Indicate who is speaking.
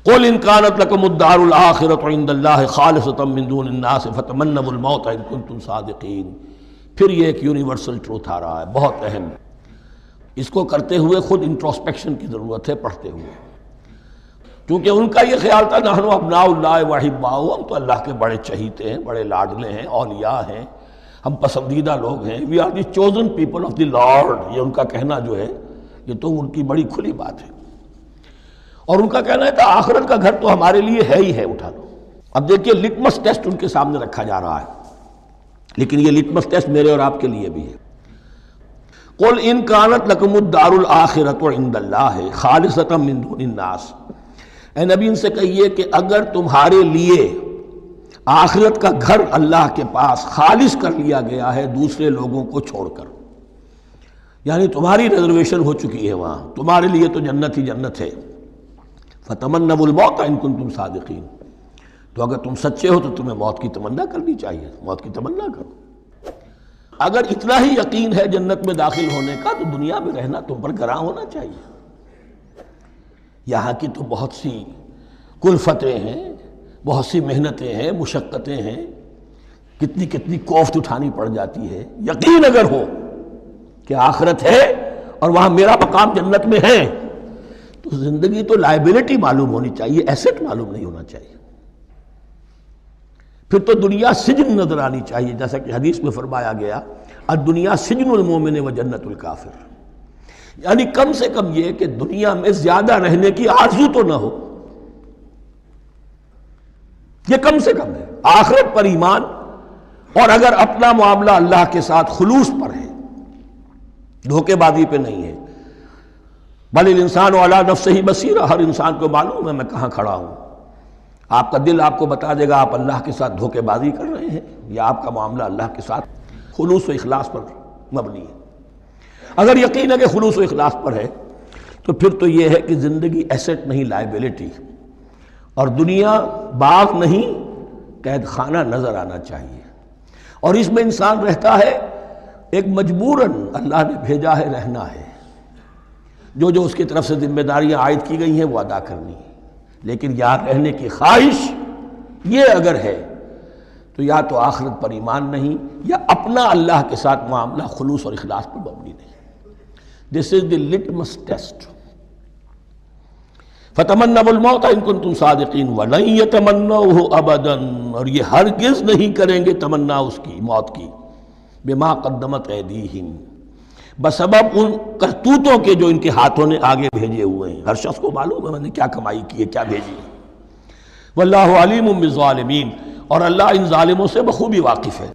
Speaker 1: قل ان كانت لكم الدار الآخرة عند الله خالصة من دون الناس فتمنوا الموت ان كنتم صادقین۔ پھر یہ ایک یونیورسل ٹروتھ آ رہا ہے، بہت اہم۔ اس کو کرتے ہوئے خود انٹروسپیکشن کی ضرورت ہے، پڑھتے ہوئے، کیونکہ ان کا یہ خیال تھا نحن ابناء اللہ واحباؤہ، ہم تو اللہ کے بڑے چہیتے ہیں، بڑے لاڈلے ہیں، اولیاء ہیں، ہم پسندیدہ لوگ ہیں، we are the chosen people of the lord. یہ ان کا کہنا جو ہے یہ تو ان کی بڑی کھلی بات ہے، اور ان کا کہنا ہے کہ آخرت کا گھر تو ہمارے لیے ہے ہی ہے، اٹھا لو۔ اب دیکھیے لٹمس ٹیسٹ ان کے سامنے رکھا جا رہا ہے، لیکن یہ لٹمس ٹیسٹ میرے اور آپ کے لیے بھی ہے۔ قل ان كانت لكم الدار الآخرة عند الله خالصة من دون الناس، اے نبی ان سے کہیے کہ اگر تمہارے لیے آخرت کا گھر اللہ کے پاس خالص کر لیا گیا ہے دوسرے لوگوں کو چھوڑ کر، یعنی تمہاری ریزرویشن ہو چکی ہے وہاں، تمہارے لیے تو جنت ہی جنت ہے، فتمنوا الموت ان کنتم صادقین، تو اگر تم سچے ہو تو تمہیں موت کی تمنا کرنی چاہیے، موت کی تمنا کرو۔ اگر اتنا ہی یقین ہے جنت میں داخل ہونے کا تو دنیا میں رہنا تم پر گراں ہونا چاہیے۔ یہاں کی تو بہت سی کلفتیں ہیں، بہت سی محنتیں ہیں، مشقتیں ہیں، کتنی کتنی کوفت اٹھانی پڑ جاتی ہے۔ یقین اگر ہو کہ آخرت ہے اور وہاں میرا مقام جنت میں ہے تو زندگی تو لائبلٹی معلوم ہونی چاہیے، ایسٹ معلوم نہیں ہونا چاہیے۔ پھر تو دنیا سجن نظر آنی چاہیے، جیسا کہ حدیث میں فرمایا گیا الدنیا سجن المومن و جنت الکافر، یعنی کم سے کم یہ کہ دنیا میں زیادہ رہنے کی آرزو تو نہ ہو، یہ کم سے کم ہے۔ آخرت پر ایمان، اور اگر اپنا معاملہ اللہ کے ساتھ خلوص پر ہے، دھوکے بازی پہ نہیں ہے، بل الانسان علی نفسہ بصیرہ، ہر انسان کو معلوم ہے میں کہاں کھڑا ہوں۔ آپ کا دل آپ کو بتا دے گا آپ اللہ کے ساتھ دھوکے بازی کر رہے ہیں یا آپ کا معاملہ اللہ کے ساتھ خلوص و اخلاص پر مبنی ہے۔ اگر یقین ہے کہ خلوص و اخلاص پر ہے تو پھر تو یہ ہے کہ زندگی ایسٹ نہیں لائبلٹی، اور دنیا باغ نہیں قید خانہ نظر آنا چاہیے، اور اس میں انسان رہتا ہے ایک مجبوراً، اللہ نے بھیجا ہے رہنا ہے، جو جو اس کی طرف سے ذمہ داریاں عائد کی گئی ہیں وہ ادا کرنی ہے، لیکن یار رہنے کی خواہش یہ اگر ہے تو یا تو آخرت پر ایمان نہیں یا اپنا اللہ کے ساتھ معاملہ خلوص اور اخلاص پر مبنی نہیں۔ دس از دی لٹمس ٹیسٹ۔ فتمنوا الموت ان کنتم صادقین ولن یتمنوہ ابدا، اور یہ ہرگز نہیں کریں گے تمنا اس کی، موت کی، بما قدمت ایدیہم، بسبب ان کرتوتوں کے جو ان کے ہاتھوں نے آگے بھیجے ہوئے ہیں۔ ہر شخص کو معلوم ہے میں نے کیا کمائی کی ہے، کیا بھیجی ہے۔ واللہ علیم بالظالمین، اور اللہ ان ظالموں سے بخوبی واقف ہے۔